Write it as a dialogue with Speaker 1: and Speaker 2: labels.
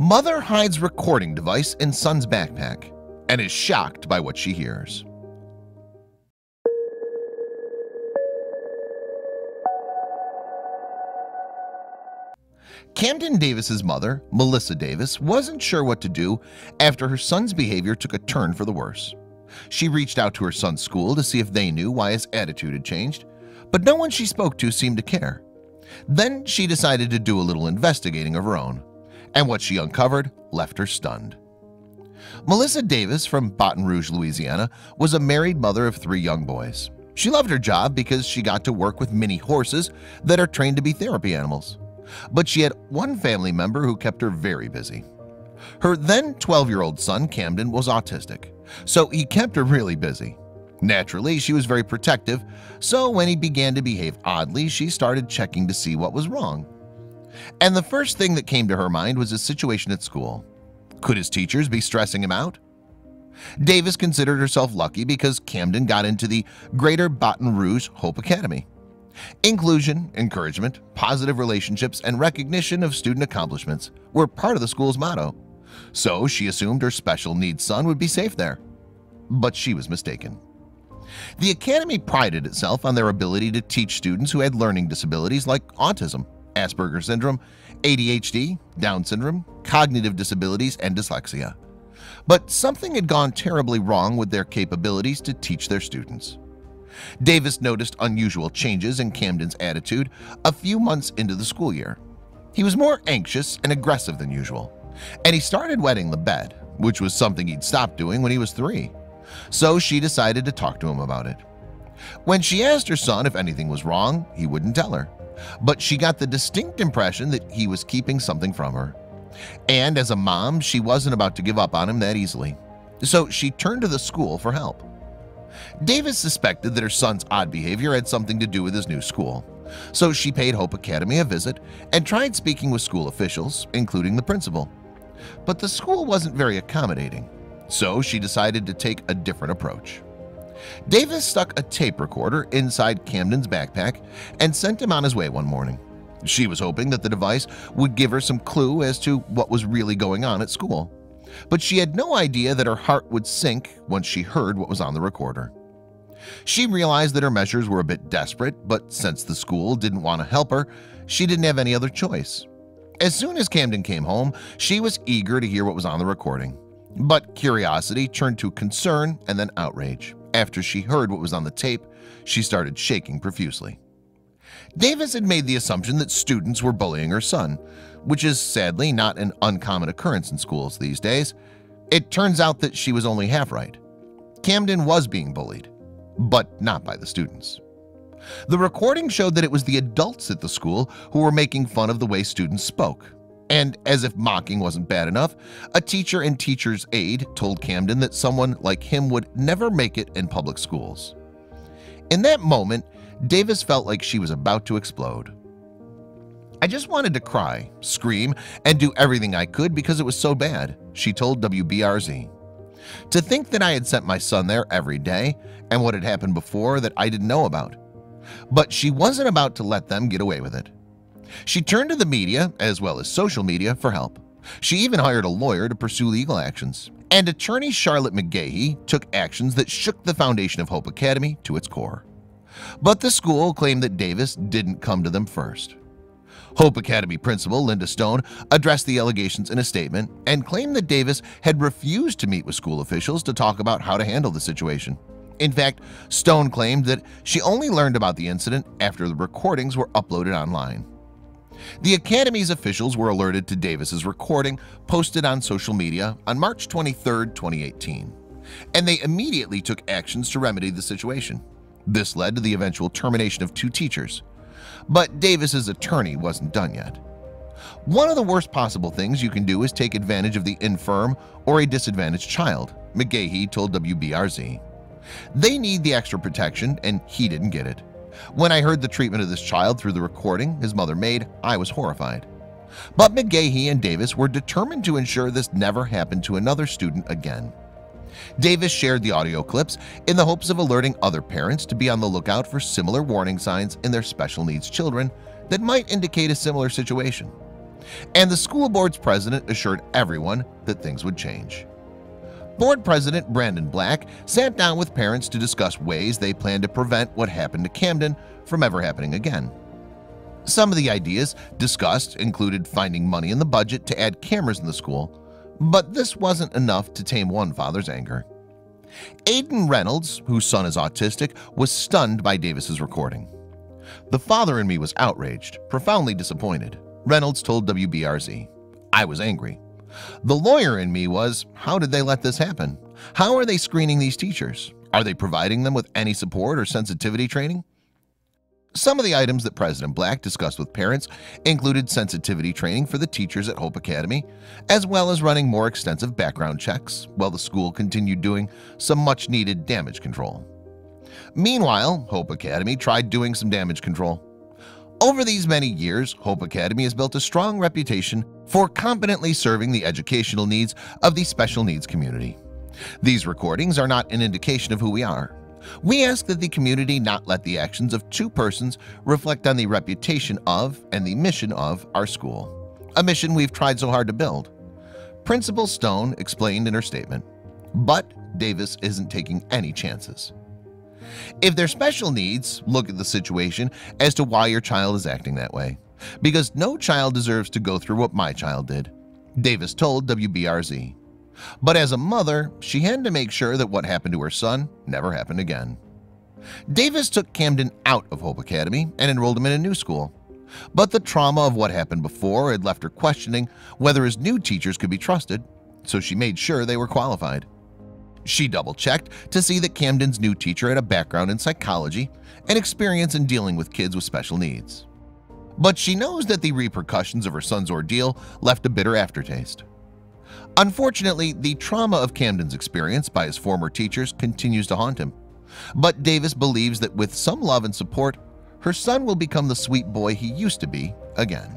Speaker 1: Mother hides recording device in son's backpack and is shocked by what she hears. Camden Davis's mother, Melissa Davis, wasn't sure what to do after her son's behavior took a turn for the worse. She reached out to her son's school to see if they knew why his attitude had changed, but no one she spoke to seemed to care. Then she decided to do a little investigating of her own, and what she uncovered left her stunned. Melissa Davis from Baton Rouge, Louisiana, was a married mother of 3 young boys. She loved her job because she got to work with mini horses that are trained to be therapy animals. But she had one family member who kept her very busy. Her then 12-year-old son, Camden, was autistic, so he kept her really busy. Naturally, she was very protective, so when he began to behave oddly, she started checking to see what was wrong. And the first thing that came to her mind was his situation at school. Could his teachers be stressing him out? Davis considered herself lucky because Camden got into the Greater Baton Rouge Hope Academy. Inclusion, encouragement, positive relationships, and recognition of student accomplishments were part of the school's motto, so she assumed her special needs son would be safe there. But she was mistaken. The academy prided itself on their ability to teach students who had learning disabilities like autism, Asperger's syndrome, ADHD, Down syndrome, cognitive disabilities, and dyslexia. But something had gone terribly wrong with their capabilities to teach their students. Davis noticed unusual changes in Camden's attitude a few months into the school year. He was more anxious and aggressive than usual, and he started wetting the bed, which was something he'd stopped doing when he was 3. So she decided to talk to him about it. When she asked her son if anything was wrong, he wouldn't tell her, but she got the distinct impression that he was keeping something from her. And as a mom, she wasn't about to give up on him that easily, so she turned to the school for help. Davis suspected that her son's odd behavior had something to do with his new school, so she paid Hope Academy a visit and tried speaking with school officials, including the principal. But the school wasn't very accommodating, so she decided to take a different approach. Davis stuck a tape recorder inside Camden's backpack and sent him on his way one morning. She was hoping that the device would give her some clue as to what was really going on at school. But she had no idea that her heart would sink once she heard what was on the recorder. She realized that her measures were a bit desperate, but since the school didn't want to help her, she didn't have any other choice. As soon as Camden came home, she was eager to hear what was on the recording. But curiosity turned to concern and then outrage. After she heard what was on the tape, she started shaking profusely. Davis had made the assumption that students were bullying her son, which is sadly not an uncommon occurrence in schools these days. It turns out that she was only half right. Camden was being bullied, but not by the students. The recording showed that it was the adults at the school who were making fun of the way students spoke. And as if mocking wasn't bad enough, a teacher and teacher's aide told Camden that someone like him would never make it in public schools. In that moment, Davis felt like she was about to explode. "I just wanted to cry, scream, and do everything I could because it was so bad," she told WBRZ. "To think that I had sent my son there every day and what had happened before that I didn't know about." But she wasn't about to let them get away with it. She turned to the media as well as social media for help. She even hired a lawyer to pursue legal actions. And attorney Charlotte McGahee took actions that shook the foundation of Hope Academy to its core. But the school claimed that Davis didn't come to them first. Hope Academy principal Linda Stone addressed the allegations in a statement and claimed that Davis had refused to meet with school officials to talk about how to handle the situation. In fact, Stone claimed that she only learned about the incident after the recordings were uploaded online. The Academy's officials were alerted to Davis's recording posted on social media on March 23, 2018, and they immediately took actions to remedy the situation. This led to the eventual termination of 2 teachers. But Davis's attorney wasn't done yet. "One of the worst possible things you can do is take advantage of the infirm or a disadvantaged child," McGahee told WBRZ. "They need the extra protection, and he didn't get it. When I heard the treatment of this child through the recording his mother made, I was horrified." But McGahee and Davis were determined to ensure this never happened to another student again. Davis shared the audio clips in the hopes of alerting other parents to be on the lookout for similar warning signs in their special needs children that might indicate a similar situation. and the school board's president assured everyone that things would change. Board President Brandon Black sat down with parents to discuss ways they plan to prevent what happened to Camden from ever happening again. Some of the ideas discussed included finding money in the budget to add cameras in the school, but this wasn't enough to tame one father's anger. Aiden Reynolds, whose son is autistic, was stunned by Davis's recording. "The father in me was outraged, profoundly disappointed," Reynolds told WBRZ. "I was angry. The lawyer in me was, how did they let this happen? How are they screening these teachers? Are they providing them with any support or sensitivity training?" Some of the items that President Black discussed with parents included sensitivity training for the teachers at Hope Academy, as well as running more extensive background checks, while the school continued doing some much-needed damage control. Meanwhile, Hope Academy tried doing some damage control. Over these many years, Hope Academy has built a strong reputation for competently serving the educational needs of the special needs community. These recordings are not an indication of who we are. We ask that the community not let the actions of two persons reflect on the reputation of and the mission of our school, a mission we've tried so hard to build. Principal Stone explained in her statement, but Davis isn't taking any chances. If they're special needs, look at the situation as to why your child is acting that way, because no child deserves to go through what my child did, Davis told WBRZ. But as a mother, she had to make sure that what happened to her son never happened again. Davis took Camden out of Hope Academy and enrolled him in a new school. But the trauma of what happened before had left her questioning whether his new teachers could be trusted, so she made sure they were qualified. She double-checked to see that Camden's new teacher had a background in psychology and experience in dealing with kids with special needs. But she knows that the repercussions of her son's ordeal left a bitter aftertaste. Unfortunately, the trauma of Camden's experience by his former teachers continues to haunt him. But Davis believes that with some love and support, her son will become the sweet boy he used to be again.